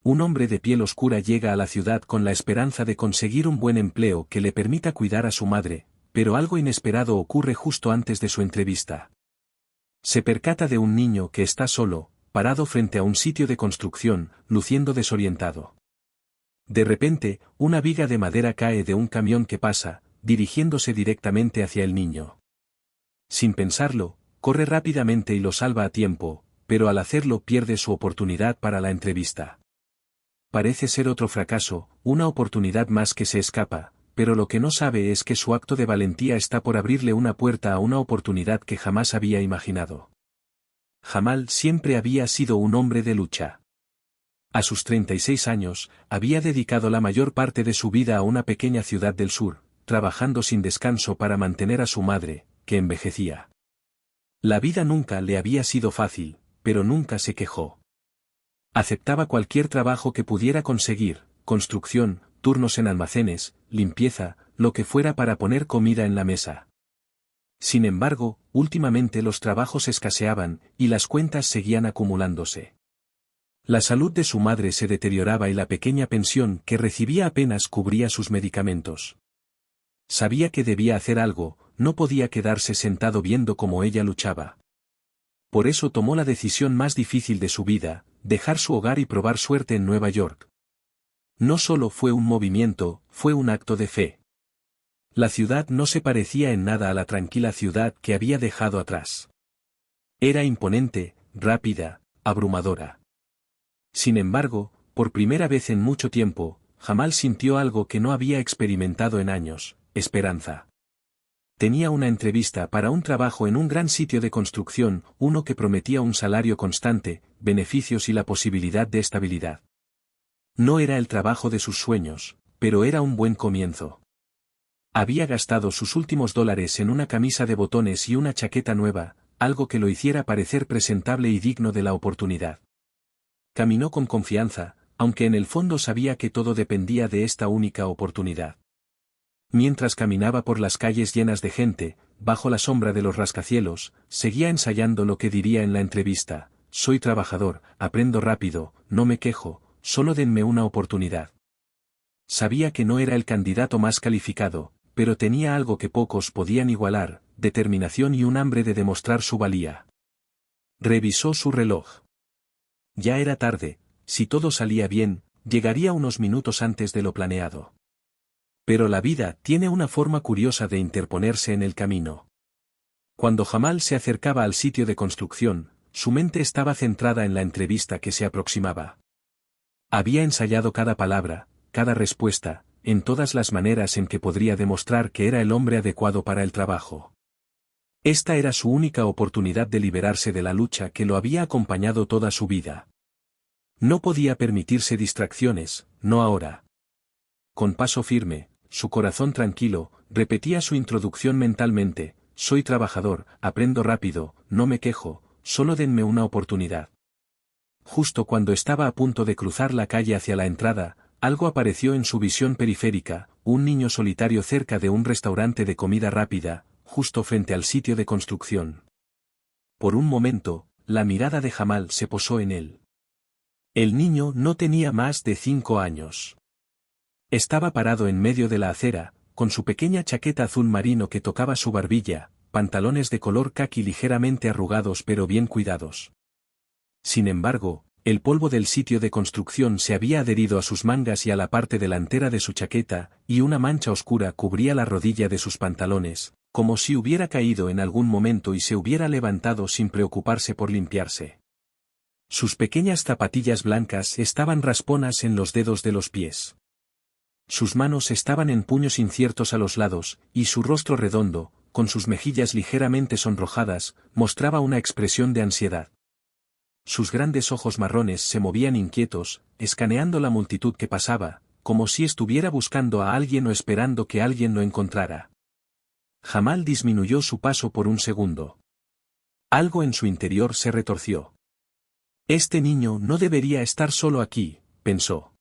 Un hombre de piel oscura llega a la ciudad con la esperanza de conseguir un buen empleo que le permita cuidar a su madre, pero algo inesperado ocurre justo antes de su entrevista. Se percata de un niño que está solo, parado frente a un sitio de construcción, luciendo desorientado. De repente, una viga de madera cae de un camión que pasa, dirigiéndose directamente hacia el niño. Sin pensarlo, corre rápidamente y lo salva a tiempo, pero al hacerlo pierde su oportunidad para la entrevista. Parece ser otro fracaso, una oportunidad más que se escapa, pero lo que no sabe es que su acto de valentía está por abrirle una puerta a una oportunidad que jamás había imaginado. Jamal siempre había sido un hombre de lucha. A sus 36 años, había dedicado la mayor parte de su vida a una pequeña ciudad del sur, trabajando sin descanso para mantener a su madre, que envejecía. La vida nunca le había sido fácil, pero nunca se quejó. Aceptaba cualquier trabajo que pudiera conseguir, construcción, turnos en almacenes, limpieza, lo que fuera para poner comida en la mesa. Sin embargo, últimamente los trabajos escaseaban, y las cuentas seguían acumulándose. La salud de su madre se deterioraba y la pequeña pensión que recibía apenas cubría sus medicamentos. Sabía que debía hacer algo, no podía quedarse sentado viendo cómo ella luchaba. Por eso tomó la decisión más difícil de su vida, dejar su hogar y probar suerte en Nueva York. No solo fue un movimiento, fue un acto de fe. La ciudad no se parecía en nada a la tranquila ciudad que había dejado atrás. Era imponente, rápida, abrumadora. Sin embargo, por primera vez en mucho tiempo, Jamal sintió algo que no había experimentado en años: esperanza. Tenía una entrevista para un trabajo en un gran sitio de construcción, uno que prometía un salario constante, beneficios y la posibilidad de estabilidad. No era el trabajo de sus sueños, pero era un buen comienzo. Había gastado sus últimos dólares en una camisa de botones y una chaqueta nueva, algo que lo hiciera parecer presentable y digno de la oportunidad. Caminó con confianza, aunque en el fondo sabía que todo dependía de esta única oportunidad. Mientras caminaba por las calles llenas de gente, bajo la sombra de los rascacielos, seguía ensayando lo que diría en la entrevista: soy trabajador, aprendo rápido, no me quejo, solo denme una oportunidad. Sabía que no era el candidato más calificado, pero tenía algo que pocos podían igualar: determinación y un hambre de demostrar su valía. Revisó su reloj. Ya era tarde, si todo salía bien, llegaría unos minutos antes de lo planeado. Pero la vida tiene una forma curiosa de interponerse en el camino. Cuando Jamal se acercaba al sitio de construcción, su mente estaba centrada en la entrevista que se aproximaba. Había ensayado cada palabra, cada respuesta, en todas las maneras en que podría demostrar que era el hombre adecuado para el trabajo. Esta era su única oportunidad de liberarse de la lucha que lo había acompañado toda su vida. No podía permitirse distracciones, no ahora. Con paso firme, su corazón tranquilo, repetía su introducción mentalmente: soy trabajador, aprendo rápido, no me quejo, solo denme una oportunidad. Justo cuando estaba a punto de cruzar la calle hacia la entrada, algo apareció en su visión periférica: un niño solitario cerca de un restaurante de comida rápida, justo frente al sitio de construcción. Por un momento, la mirada de Jamal se posó en él. El niño no tenía más de 5 años. Estaba parado en medio de la acera, con su pequeña chaqueta azul marino que tocaba su barbilla, pantalones de color caqui ligeramente arrugados pero bien cuidados. Sin embargo, el polvo del sitio de construcción se había adherido a sus mangas y a la parte delantera de su chaqueta, y una mancha oscura cubría la rodilla de sus pantalones, como si hubiera caído en algún momento y se hubiera levantado sin preocuparse por limpiarse. Sus pequeñas zapatillas blancas estaban rasponas en los dedos de los pies. Sus manos estaban en puños inciertos a los lados, y su rostro redondo, con sus mejillas ligeramente sonrojadas, mostraba una expresión de ansiedad. Sus grandes ojos marrones se movían inquietos, escaneando la multitud que pasaba, como si estuviera buscando a alguien o esperando que alguien lo encontrara. Jamal disminuyó su paso por un segundo. Algo en su interior se retorció. Este niño no debería estar solo aquí, pensó.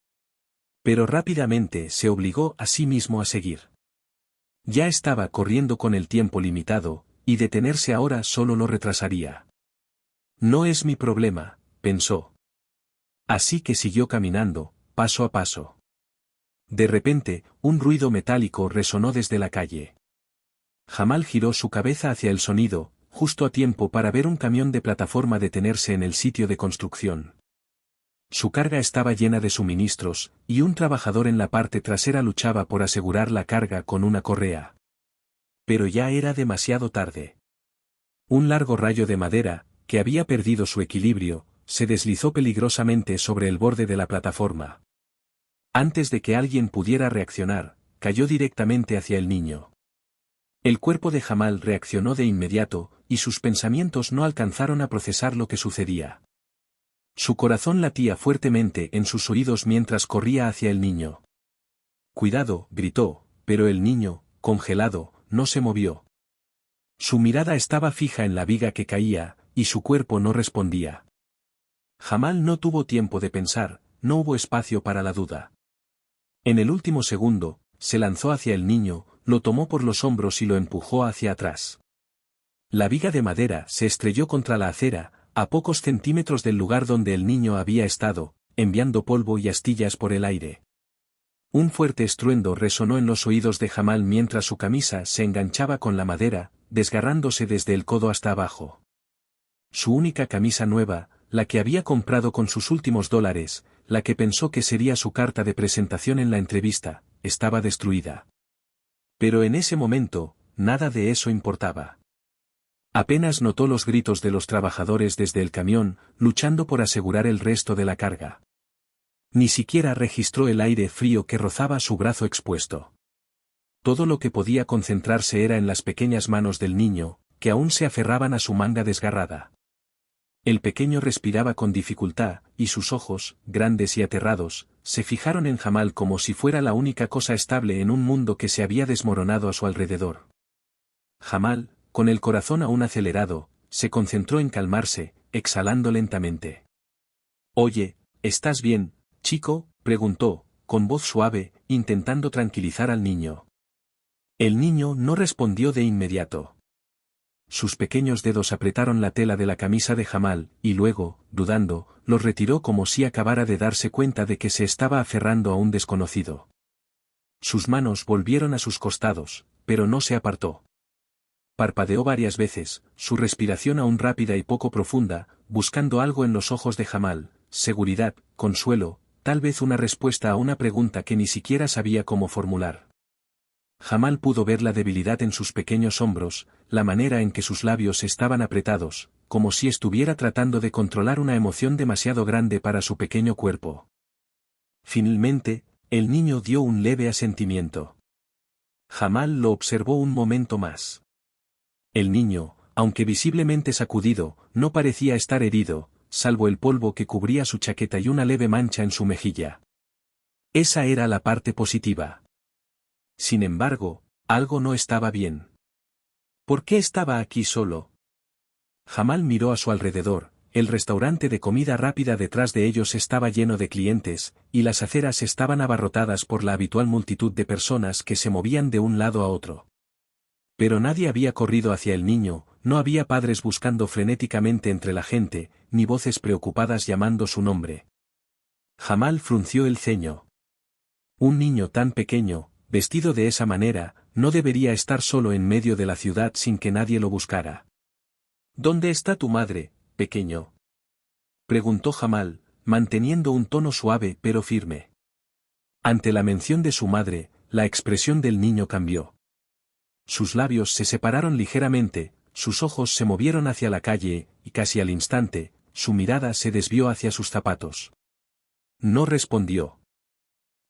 Pero rápidamente se obligó a sí mismo a seguir. Ya estaba corriendo con el tiempo limitado, y detenerse ahora solo lo retrasaría. No es mi problema, pensó. Así que siguió caminando, paso a paso. De repente, un ruido metálico resonó desde la calle. Jamal giró su cabeza hacia el sonido, justo a tiempo para ver un camión de plataforma detenerse en el sitio de construcción. Su carga estaba llena de suministros, y un trabajador en la parte trasera luchaba por asegurar la carga con una correa. Pero ya era demasiado tarde. Un largo rayo de madera, que había perdido su equilibrio, se deslizó peligrosamente sobre el borde de la plataforma. Antes de que alguien pudiera reaccionar, cayó directamente hacia el niño. El cuerpo de Jamal reaccionó de inmediato, y sus pensamientos no alcanzaron a procesar lo que sucedía. Su corazón latía fuertemente en sus oídos mientras corría hacia el niño. «Cuidado», gritó, pero el niño, congelado, no se movió. Su mirada estaba fija en la viga que caía, y su cuerpo no respondía. Jamal no tuvo tiempo de pensar, no hubo espacio para la duda. En el último segundo, se lanzó hacia el niño, lo tomó por los hombros y lo empujó hacia atrás. La viga de madera se estrelló contra la acera, a pocos centímetros del lugar donde el niño había estado, enviando polvo y astillas por el aire. Un fuerte estruendo resonó en los oídos de Jamal mientras su camisa se enganchaba con la madera, desgarrándose desde el codo hasta abajo. Su única camisa nueva, la que había comprado con sus últimos $, la que pensó que sería su carta de presentación en la entrevista, estaba destruida. Pero en ese momento, nada de eso importaba. Apenas notó los gritos de los trabajadores desde el camión, luchando por asegurar el resto de la carga. Ni siquiera registró el aire frío que rozaba su brazo expuesto. Todo lo que podía concentrarse era en las pequeñas manos del niño, que aún se aferraban a su manga desgarrada. El pequeño respiraba con dificultad, y sus ojos, grandes y aterrados, se fijaron en Jamal como si fuera la única cosa estable en un mundo que se había desmoronado a su alrededor. Jamal, con el corazón aún acelerado, se concentró en calmarse, exhalando lentamente. «Oye, ¿estás bien, chico?», preguntó, con voz suave, intentando tranquilizar al niño. El niño no respondió de inmediato. Sus pequeños dedos apretaron la tela de la camisa de Jamal, y luego, dudando, los retiró como si acabara de darse cuenta de que se estaba aferrando a un desconocido. Sus manos volvieron a sus costados, pero no se apartó. Parpadeó varias veces, su respiración aún rápida y poco profunda, buscando algo en los ojos de Jamal, seguridad, consuelo, tal vez una respuesta a una pregunta que ni siquiera sabía cómo formular. Jamal pudo ver la debilidad en sus pequeños hombros, la manera en que sus labios estaban apretados, como si estuviera tratando de controlar una emoción demasiado grande para su pequeño cuerpo. Finalmente, el niño dio un leve asentimiento. Jamal lo observó un momento más. El niño, aunque visiblemente sacudido, no parecía estar herido, salvo el polvo que cubría su chaqueta y una leve mancha en su mejilla. Esa era la parte positiva. Sin embargo, algo no estaba bien. ¿Por qué estaba aquí solo? Jamal miró a su alrededor, el restaurante de comida rápida detrás de ellos estaba lleno de clientes, y las aceras estaban abarrotadas por la habitual multitud de personas que se movían de un lado a otro. Pero nadie había corrido hacia el niño, no había padres buscando frenéticamente entre la gente, ni voces preocupadas llamando su nombre. Jamal frunció el ceño. Un niño tan pequeño, vestido de esa manera, no debería estar solo en medio de la ciudad sin que nadie lo buscara. «¿Dónde está tu madre, pequeño?», preguntó Jamal, manteniendo un tono suave pero firme. Ante la mención de su madre, la expresión del niño cambió. Sus labios se separaron ligeramente, sus ojos se movieron hacia la calle, y casi al instante, su mirada se desvió hacia sus zapatos. No respondió.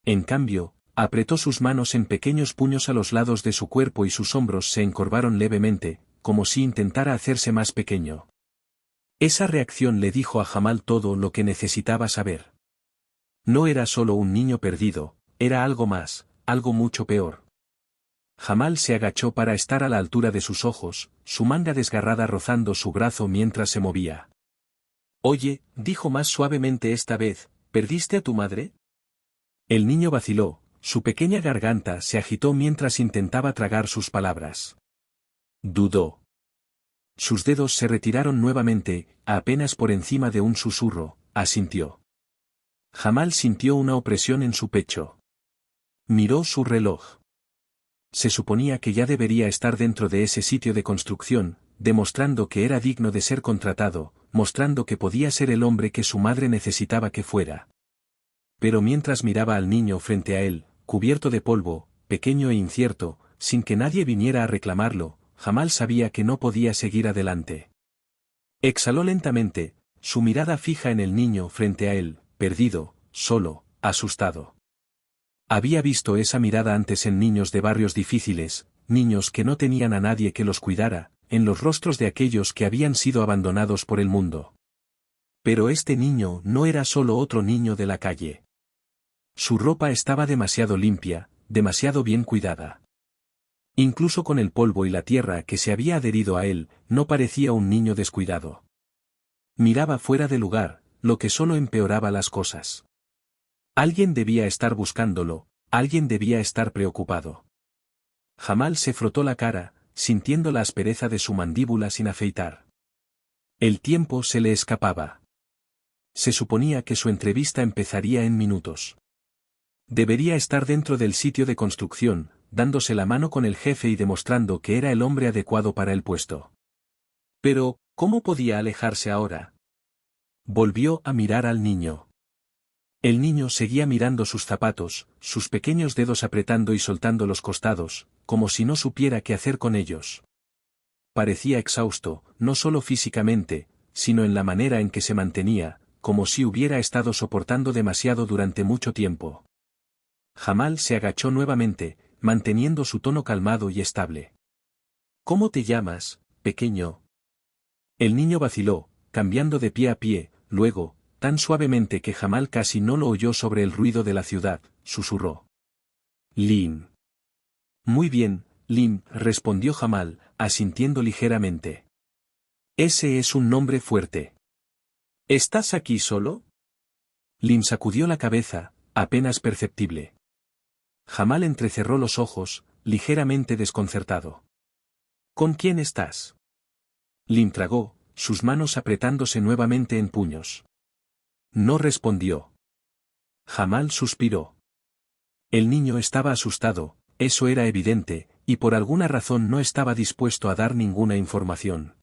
En cambio, apretó sus manos en pequeños puños a los lados de su cuerpo y sus hombros se encorvaron levemente, como si intentara hacerse más pequeño. Esa reacción le dijo a Jamal todo lo que necesitaba saber. No era solo un niño perdido, era algo más, algo mucho peor. Jamal se agachó para estar a la altura de sus ojos, su manga desgarrada rozando su brazo mientras se movía. «Oye», dijo más suavemente esta vez, «¿perdiste a tu madre?». El niño vaciló, su pequeña garganta se agitó mientras intentaba tragar sus palabras. Dudó. Sus dedos se retiraron nuevamente, apenas por encima de un susurro, asintió. Jamal sintió una opresión en su pecho. Miró su reloj. Se suponía que ya debería estar dentro de ese sitio de construcción, demostrando que era digno de ser contratado, mostrando que podía ser el hombre que su madre necesitaba que fuera. Pero mientras miraba al niño frente a él, cubierto de polvo, pequeño e incierto, sin que nadie viniera a reclamarlo, Jamal sabía que no podía seguir adelante. Exhaló lentamente, su mirada fija en el niño frente a él, perdido, solo, asustado. Había visto esa mirada antes en niños de barrios difíciles, niños que no tenían a nadie que los cuidara, en los rostros de aquellos que habían sido abandonados por el mundo. Pero este niño no era solo otro niño de la calle. Su ropa estaba demasiado limpia, demasiado bien cuidada. Incluso con el polvo y la tierra que se había adherido a él, no parecía un niño descuidado. Miraba fuera de lugar, lo que solo empeoraba las cosas. Alguien debía estar buscándolo, alguien debía estar preocupado. Jamal se frotó la cara, sintiendo la aspereza de su mandíbula sin afeitar. El tiempo se le escapaba. Se suponía que su entrevista empezaría en minutos. Debería estar dentro del sitio de construcción, dándose la mano con el jefe y demostrando que era el hombre adecuado para el puesto. Pero, ¿cómo podía alejarse ahora? Volvió a mirar al niño. El niño seguía mirando sus zapatos, sus pequeños dedos apretando y soltando los costados, como si no supiera qué hacer con ellos. Parecía exhausto, no solo físicamente, sino en la manera en que se mantenía, como si hubiera estado soportando demasiado durante mucho tiempo. Jamal se agachó nuevamente, manteniendo su tono calmado y estable. ¿Cómo te llamas, pequeño? El niño vaciló, cambiando de pie a pie, luego, tan suavemente que Jamal casi no lo oyó sobre el ruido de la ciudad, susurró. Lim. Muy bien, Lim, respondió Jamal, asintiendo ligeramente. Ese es un nombre fuerte. ¿Estás aquí solo? Lim sacudió la cabeza, apenas perceptible. Jamal entrecerró los ojos, ligeramente desconcertado. ¿Con quién estás? Lim tragó, sus manos apretándose nuevamente en puños. No respondió. Jamal suspiró. El niño estaba asustado, eso era evidente, y por alguna razón no estaba dispuesto a dar ninguna información.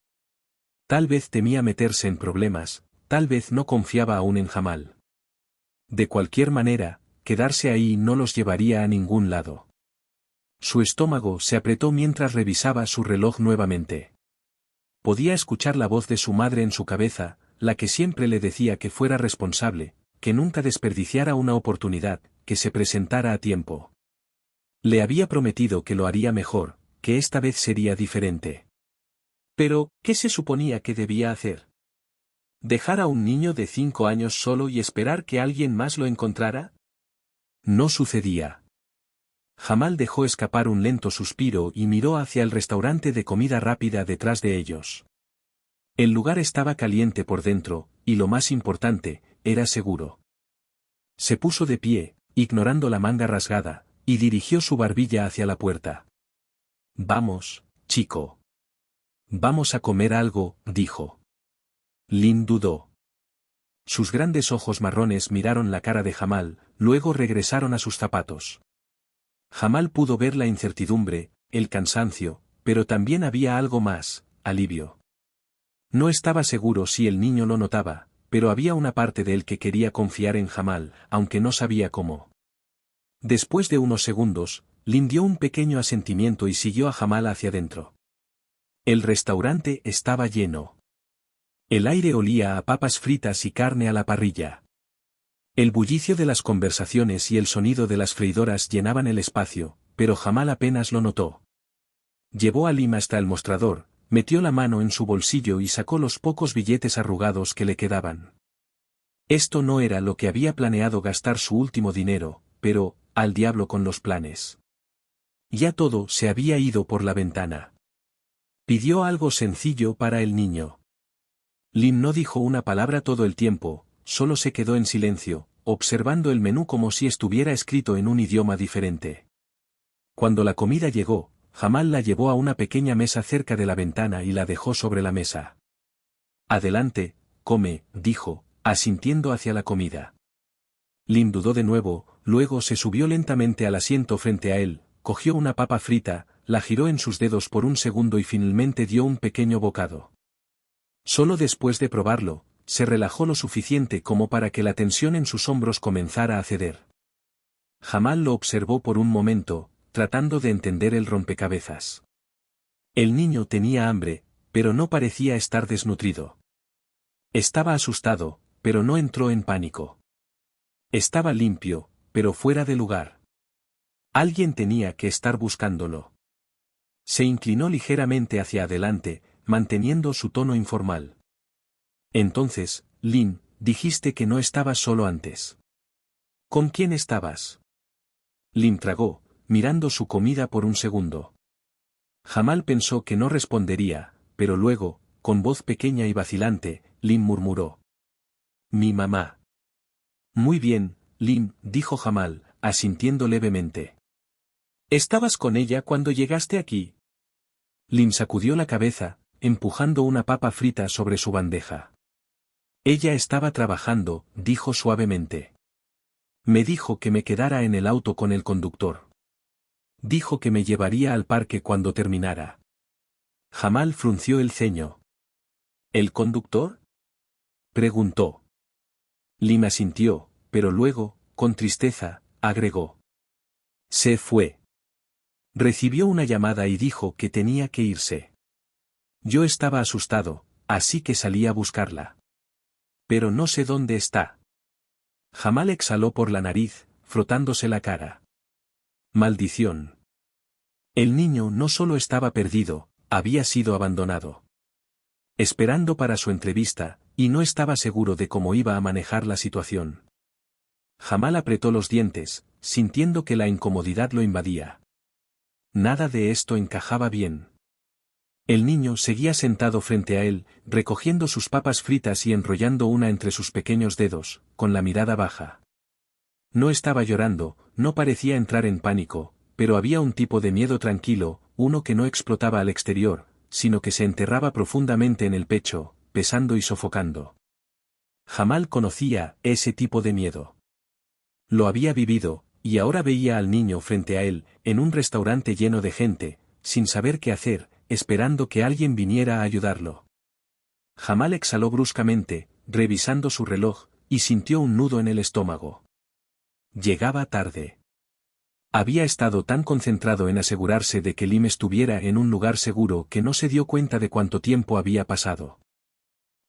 Tal vez temía meterse en problemas, tal vez no confiaba aún en Jamal. De cualquier manera, quedarse ahí no los llevaría a ningún lado. Su estómago se apretó mientras revisaba su reloj nuevamente. Podía escuchar la voz de su madre en su cabeza, la que siempre le decía que fuera responsable, que nunca desperdiciara una oportunidad, que se presentara a tiempo. Le había prometido que lo haría mejor, que esta vez sería diferente. Pero, ¿qué se suponía que debía hacer? ¿Dejar a un niño de 5 años solo y esperar que alguien más lo encontrara? No sucedía. Jamal dejó escapar un lento suspiro y miró hacia el restaurante de comida rápida detrás de ellos. El lugar estaba caliente por dentro, y lo más importante, era seguro. Se puso de pie, ignorando la manga rasgada, y dirigió su barbilla hacia la puerta. Vamos, chico. Vamos a comer algo, dijo. Lin dudó. Sus grandes ojos marrones miraron la cara de Jamal, luego regresaron a sus zapatos. Jamal pudo ver la incertidumbre, el cansancio, pero también había algo más, alivio. No estaba seguro si el niño lo notaba, pero había una parte de él que quería confiar en Jamal, aunque no sabía cómo. Después de unos segundos, Lin dio un pequeño asentimiento y siguió a Jamal hacia adentro. El restaurante estaba lleno. El aire olía a papas fritas y carne a la parrilla. El bullicio de las conversaciones y el sonido de las freidoras llenaban el espacio, pero Jamal apenas lo notó. Llevó a Lim hasta el mostrador, metió la mano en su bolsillo y sacó los pocos billetes arrugados que le quedaban. Esto no era lo que había planeado gastar su último dinero, pero, al diablo con los planes. Ya todo se había ido por la ventana. Pidió algo sencillo para el niño. Lim no dijo una palabra todo el tiempo, solo se quedó en silencio, observando el menú como si estuviera escrito en un idioma diferente. Cuando la comida llegó, Jamal la llevó a una pequeña mesa cerca de la ventana y la dejó sobre la mesa. Adelante, come, dijo, asintiendo hacia la comida. Lim dudó de nuevo, luego se subió lentamente al asiento frente a él, cogió una papa frita, la giró en sus dedos por un segundo y finalmente dio un pequeño bocado. Solo después de probarlo, se relajó lo suficiente como para que la tensión en sus hombros comenzara a ceder. Jamal lo observó por un momento, tratando de entender el rompecabezas. El niño tenía hambre, pero no parecía estar desnutrido. Estaba asustado, pero no entró en pánico. Estaba limpio, pero fuera de lugar. Alguien tenía que estar buscándolo. Se inclinó ligeramente hacia adelante, manteniendo su tono informal. Entonces, Lim, dijiste que no estabas solo antes. ¿Con quién estabas? Lim tragó, mirando su comida por un segundo. Jamal pensó que no respondería, pero luego, con voz pequeña y vacilante, Lim murmuró. Mi mamá. Muy bien, Lim, dijo Jamal, asintiendo levemente. ¿Estabas con ella cuando llegaste aquí? Lim sacudió la cabeza, empujando una papa frita sobre su bandeja. Ella estaba trabajando, dijo suavemente. Me dijo que me quedara en el auto con el conductor. Dijo que me llevaría al parque cuando terminara. Jamal frunció el ceño. ¿El conductor? Preguntó. Lim asintió, pero luego, con tristeza, agregó. Se fue. Recibió una llamada y dijo que tenía que irse. Yo estaba asustado, así que salí a buscarla. Pero no sé dónde está. Jamal exhaló por la nariz, frotándose la cara. Maldición. El niño no solo estaba perdido, había sido abandonado. Esperando para su entrevista, y no estaba seguro de cómo iba a manejar la situación. Jamal apretó los dientes, sintiendo que la incomodidad lo invadía. Nada de esto encajaba bien. El niño seguía sentado frente a él, recogiendo sus papas fritas y enrollando una entre sus pequeños dedos, con la mirada baja. No estaba llorando, no parecía entrar en pánico, pero había un tipo de miedo tranquilo, uno que no explotaba al exterior, sino que se enterraba profundamente en el pecho, pesando y sofocando. Jamal conocía ese tipo de miedo. Lo había vivido, y ahora veía al niño frente a él, en un restaurante lleno de gente, sin saber qué hacer, esperando que alguien viniera a ayudarlo. Jamal exhaló bruscamente, revisando su reloj, y sintió un nudo en el estómago. Llegaba tarde. Había estado tan concentrado en asegurarse de que Lim estuviera en un lugar seguro que no se dio cuenta de cuánto tiempo había pasado.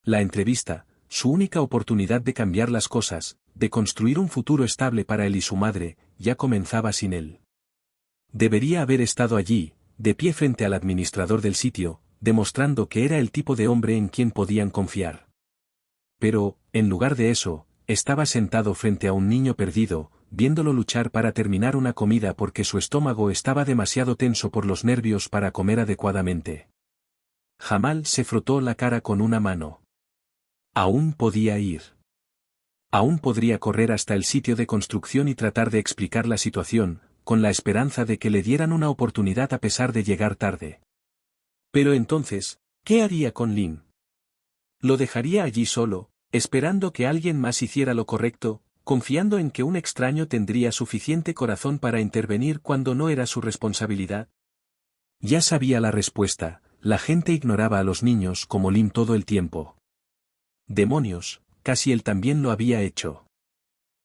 La entrevista, su única oportunidad de cambiar las cosas, de construir un futuro estable para él y su madre, ya comenzaba sin él. Debería haber estado allí, de pie frente al administrador del sitio, demostrando que era el tipo de hombre en quien podían confiar. Pero, en lugar de eso, estaba sentado frente a un niño perdido, viéndolo luchar para terminar una comida porque su estómago estaba demasiado tenso por los nervios para comer adecuadamente. Jamal se frotó la cara con una mano. Aún podía ir. Aún podría correr hasta el sitio de construcción y tratar de explicar la situación, con la esperanza de que le dieran una oportunidad a pesar de llegar tarde. Pero entonces, ¿qué haría con Lim? Lo dejaría allí solo, esperando que alguien más hiciera lo correcto, confiando en que un extraño tendría suficiente corazón para intervenir cuando no era su responsabilidad. Ya sabía la respuesta, la gente ignoraba a los niños como Lim todo el tiempo. Demonios, casi él también lo había hecho.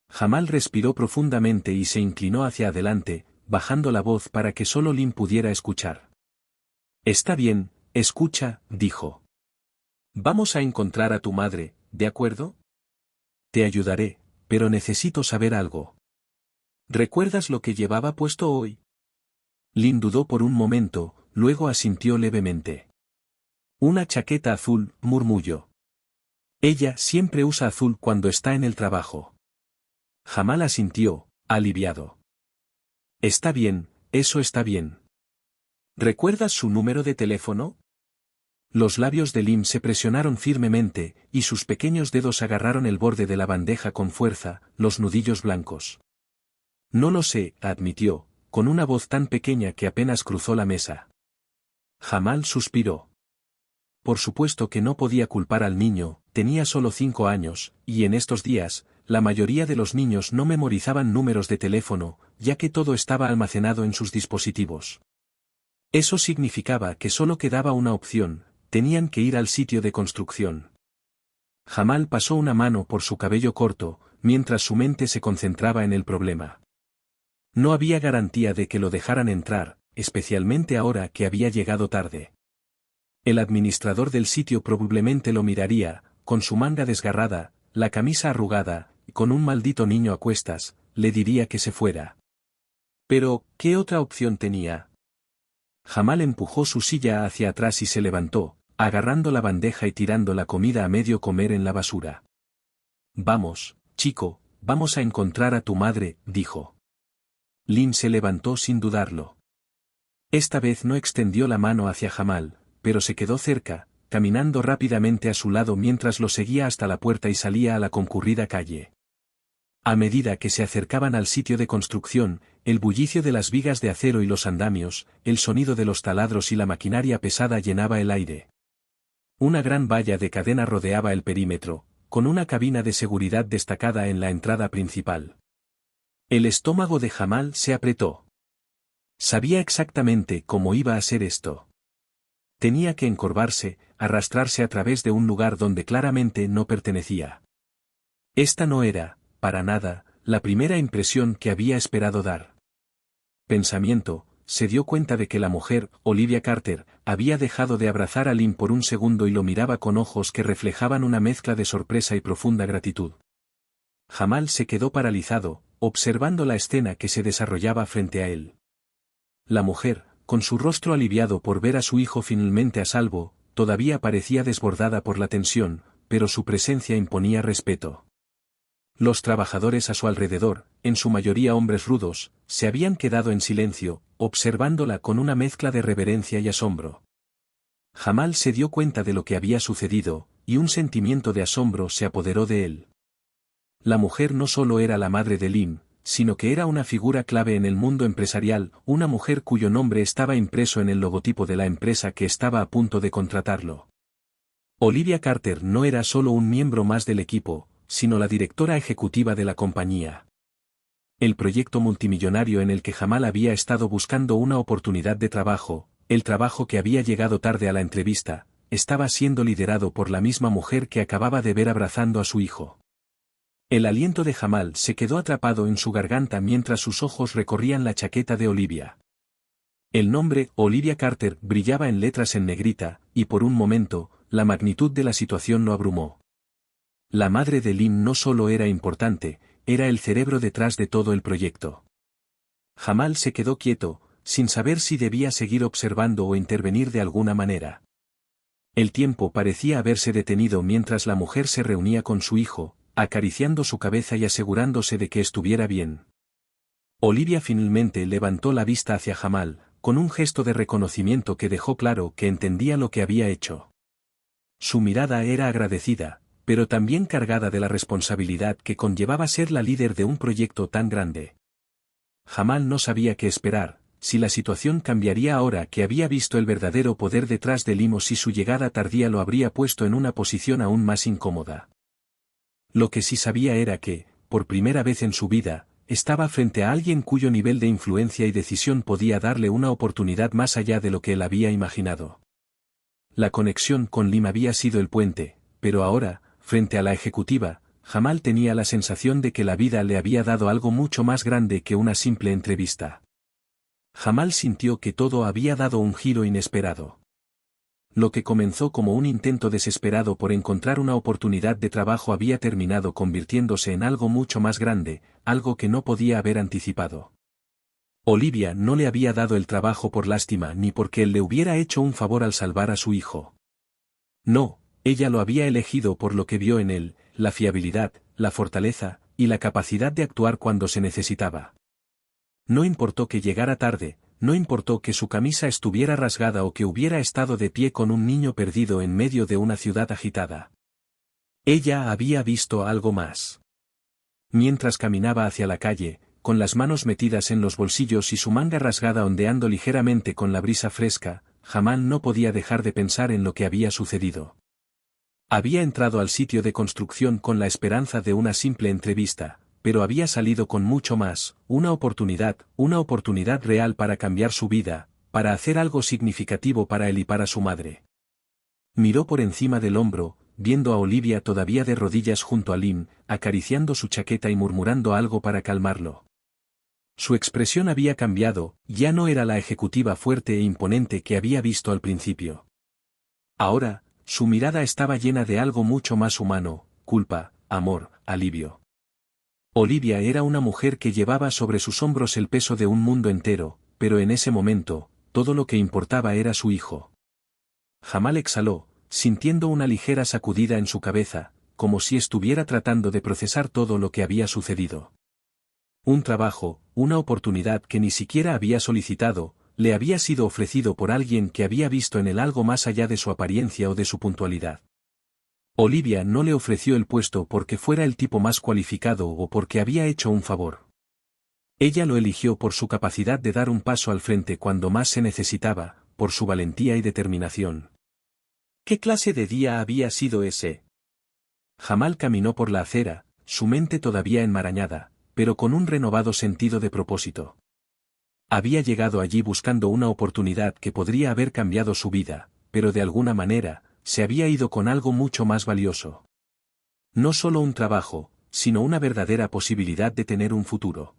Jamal respiró profundamente y se inclinó hacia adelante, bajando la voz para que solo Lim pudiera escuchar. Está bien, escucha, dijo. Vamos a encontrar a tu madre, ¿de acuerdo? Te ayudaré, pero necesito saber algo. ¿Recuerdas lo que llevaba puesto hoy? Lim dudó por un momento, luego asintió levemente. Una chaqueta azul, murmulló. Ella siempre usa azul cuando está en el trabajo. Jamal asintió, aliviado. Está bien, eso está bien. ¿Recuerdas su número de teléfono? Los labios de Lim se presionaron firmemente, y sus pequeños dedos agarraron el borde de la bandeja con fuerza, los nudillos blancos. No lo sé, admitió, con una voz tan pequeña que apenas cruzó la mesa. Jamal suspiró. Por supuesto que no podía culpar al niño, tenía solo 5 años, y en estos días, la mayoría de los niños no memorizaban números de teléfono, ya que todo estaba almacenado en sus dispositivos. Eso significaba que solo quedaba una opción: tenían que ir al sitio de construcción. Jamal pasó una mano por su cabello corto, mientras su mente se concentraba en el problema. No había garantía de que lo dejaran entrar, especialmente ahora que había llegado tarde. El administrador del sitio probablemente lo miraría, con su manga desgarrada, la camisa arrugada, y con un maldito niño a cuestas, le diría que se fuera. Pero, ¿qué otra opción tenía? Jamal empujó su silla hacia atrás y se levantó, agarrando la bandeja y tirando la comida a medio comer en la basura. Vamos, chico, vamos a encontrar a tu madre, dijo. Lynn se levantó sin dudarlo. Esta vez no extendió la mano hacia Jamal, pero se quedó cerca, caminando rápidamente a su lado mientras lo seguía hasta la puerta y salía a la concurrida calle. A medida que se acercaban al sitio de construcción, el bullicio de las vigas de acero y los andamios, el sonido de los taladros y la maquinaria pesada llenaba el aire. Una gran valla de cadena rodeaba el perímetro, con una cabina de seguridad destacada en la entrada principal. El estómago de Jamal se apretó. Sabía exactamente cómo iba a ser esto. Tenía que encorvarse, arrastrarse a través de un lugar donde claramente no pertenecía. Esta no era, para nada, la primera impresión que había esperado dar. Pensamiento, se dio cuenta de que la mujer, Olivia Carter, había dejado de abrazar a Lynn por un segundo y lo miraba con ojos que reflejaban una mezcla de sorpresa y profunda gratitud. Jamal se quedó paralizado, observando la escena que se desarrollaba frente a él. La mujer, con su rostro aliviado por ver a su hijo finalmente a salvo, todavía parecía desbordada por la tensión, pero su presencia imponía respeto. Los trabajadores a su alrededor, en su mayoría hombres rudos, se habían quedado en silencio, observándola con una mezcla de reverencia y asombro. Jamal se dio cuenta de lo que había sucedido, y un sentimiento de asombro se apoderó de él. La mujer no solo era la madre de Lynn, sino que era una figura clave en el mundo empresarial, una mujer cuyo nombre estaba impreso en el logotipo de la empresa que estaba a punto de contratarlo. Olivia Carter no era solo un miembro más del equipo, sino la directora ejecutiva de la compañía. El proyecto multimillonario en el que Jamal había estado buscando una oportunidad de trabajo, el trabajo que había llegado tarde a la entrevista, estaba siendo liderado por la misma mujer que acababa de ver abrazando a su hijo. El aliento de Jamal se quedó atrapado en su garganta mientras sus ojos recorrían la chaqueta de Olivia. El nombre, Olivia Carter, brillaba en letras en negrita, y por un momento, la magnitud de la situación lo abrumó. La madre de Lynn no solo era importante, era el cerebro detrás de todo el proyecto. Jamal se quedó quieto, sin saber si debía seguir observando o intervenir de alguna manera. El tiempo parecía haberse detenido mientras la mujer se reunía con su hijo, acariciando su cabeza y asegurándose de que estuviera bien. Olivia finalmente levantó la vista hacia Jamal, con un gesto de reconocimiento que dejó claro que entendía lo que había hecho. Su mirada era agradecida, pero también cargada de la responsabilidad que conllevaba ser la líder de un proyecto tan grande. Jamal no sabía qué esperar, si la situación cambiaría ahora que había visto el verdadero poder detrás de Lynn o si su llegada tardía lo habría puesto en una posición aún más incómoda. Lo que sí sabía era que, por primera vez en su vida, estaba frente a alguien cuyo nivel de influencia y decisión podía darle una oportunidad más allá de lo que él había imaginado. La conexión con Lynn había sido el puente, pero ahora, frente a la ejecutiva, Jamal tenía la sensación de que la vida le había dado algo mucho más grande que una simple entrevista. Jamal sintió que todo había dado un giro inesperado. Lo que comenzó como un intento desesperado por encontrar una oportunidad de trabajo había terminado convirtiéndose en algo mucho más grande, algo que no podía haber anticipado. Olivia no le había dado el trabajo por lástima ni porque él le hubiera hecho un favor al salvar a su hijo. No, ella lo había elegido por lo que vio en él, la fiabilidad, la fortaleza, y la capacidad de actuar cuando se necesitaba. No importó que llegara tarde, no importó que su camisa estuviera rasgada o que hubiera estado de pie con un niño perdido en medio de una ciudad agitada. Ella había visto algo más. Mientras caminaba hacia la calle, con las manos metidas en los bolsillos y su manga rasgada ondeando ligeramente con la brisa fresca, Jamal no podía dejar de pensar en lo que había sucedido. Había entrado al sitio de construcción con la esperanza de una simple entrevista, pero había salido con mucho más, una oportunidad real para cambiar su vida, para hacer algo significativo para él y para su madre. Miró por encima del hombro, viendo a Olivia todavía de rodillas junto a Lim, acariciando su chaqueta y murmurando algo para calmarlo. Su expresión había cambiado, ya no era la ejecutiva fuerte e imponente que había visto al principio. Ahora, su mirada estaba llena de algo mucho más humano, culpa, amor, alivio. Olivia era una mujer que llevaba sobre sus hombros el peso de un mundo entero, pero en ese momento, todo lo que importaba era su hijo. Jamal exhaló, sintiendo una ligera sacudida en su cabeza, como si estuviera tratando de procesar todo lo que había sucedido. Un trabajo, una oportunidad que ni siquiera había solicitado, le había sido ofrecido por alguien que había visto en él algo más allá de su apariencia o de su puntualidad. Olivia no le ofreció el puesto porque fuera el tipo más cualificado o porque había hecho un favor. Ella lo eligió por su capacidad de dar un paso al frente cuando más se necesitaba, por su valentía y determinación. ¿Qué clase de día había sido ese? Jamal caminó por la acera, su mente todavía enmarañada, pero con un renovado sentido de propósito. Había llegado allí buscando una oportunidad que podría haber cambiado su vida, pero de alguna manera, se había ido con algo mucho más valioso. No solo un trabajo, sino una verdadera posibilidad de tener un futuro.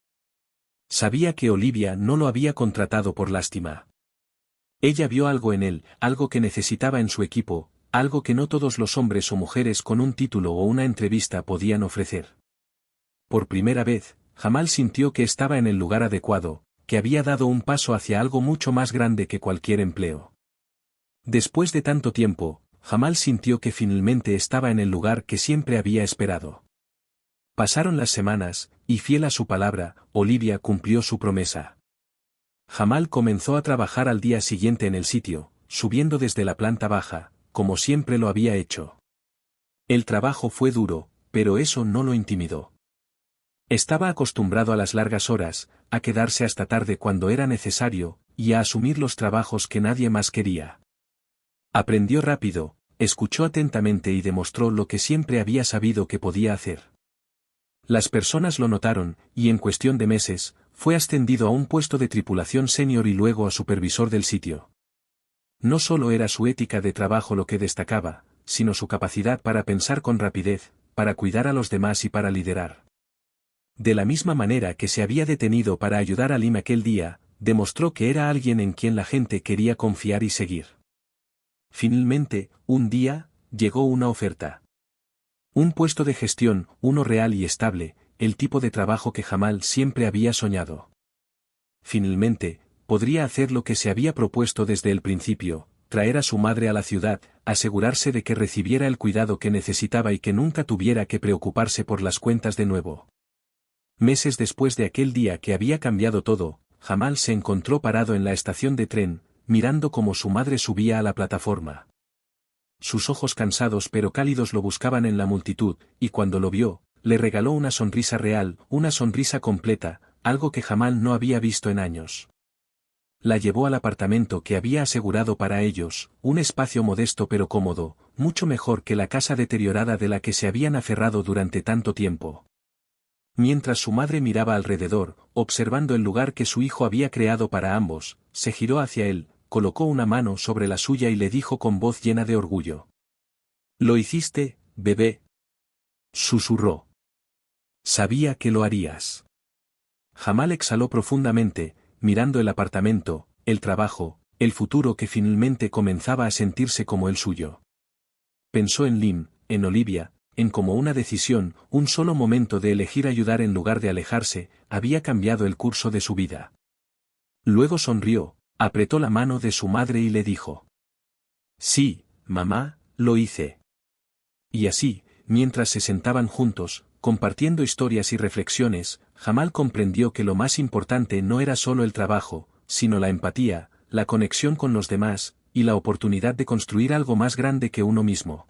Sabía que Olivia no lo había contratado por lástima. Ella vio algo en él, algo que necesitaba en su equipo, algo que no todos los hombres o mujeres con un título o una entrevista podían ofrecer. Por primera vez, Jamal sintió que estaba en el lugar adecuado, que había dado un paso hacia algo mucho más grande que cualquier empleo. Después de tanto tiempo, Jamal sintió que finalmente estaba en el lugar que siempre había esperado. Pasaron las semanas, y fiel a su palabra, Olivia cumplió su promesa. Jamal comenzó a trabajar al día siguiente en el sitio, subiendo desde la planta baja, como siempre lo había hecho. El trabajo fue duro, pero eso no lo intimidó. Estaba acostumbrado a las largas horas, a quedarse hasta tarde cuando era necesario, y a asumir los trabajos que nadie más quería. Aprendió rápido, escuchó atentamente y demostró lo que siempre había sabido que podía hacer. Las personas lo notaron, y en cuestión de meses, fue ascendido a un puesto de tripulación senior y luego a supervisor del sitio. No solo era su ética de trabajo lo que destacaba, sino su capacidad para pensar con rapidez, para cuidar a los demás y para liderar. De la misma manera que se había detenido para ayudar a Lim aquel día, demostró que era alguien en quien la gente quería confiar y seguir. Finalmente, un día, llegó una oferta. Un puesto de gestión, uno real y estable, el tipo de trabajo que Jamal siempre había soñado. Finalmente, podría hacer lo que se había propuesto desde el principio, traer a su madre a la ciudad, asegurarse de que recibiera el cuidado que necesitaba y que nunca tuviera que preocuparse por las cuentas de nuevo. Meses después de aquel día que había cambiado todo, Jamal se encontró parado en la estación de tren, mirando cómo su madre subía a la plataforma. Sus ojos cansados pero cálidos lo buscaban en la multitud, y cuando lo vio, le regaló una sonrisa real, una sonrisa completa, algo que Jamal no había visto en años. La llevó al apartamento que había asegurado para ellos, un espacio modesto pero cómodo, mucho mejor que la casa deteriorada de la que se habían aferrado durante tanto tiempo. Mientras su madre miraba alrededor, observando el lugar que su hijo había creado para ambos, se giró hacia él, colocó una mano sobre la suya y le dijo con voz llena de orgullo. «Lo hiciste, bebé», susurró. «Sabía que lo harías». Jamal exhaló profundamente, mirando el apartamento, el trabajo, el futuro que finalmente comenzaba a sentirse como el suyo. Pensó en Lim, en Olivia, en cómo una decisión, un solo momento de elegir ayudar en lugar de alejarse, había cambiado el curso de su vida. Luego sonrió, apretó la mano de su madre y le dijo: «Sí, mamá, lo hice». Y así, mientras se sentaban juntos, compartiendo historias y reflexiones, Jamal comprendió que lo más importante no era solo el trabajo, sino la empatía, la conexión con los demás, y la oportunidad de construir algo más grande que uno mismo.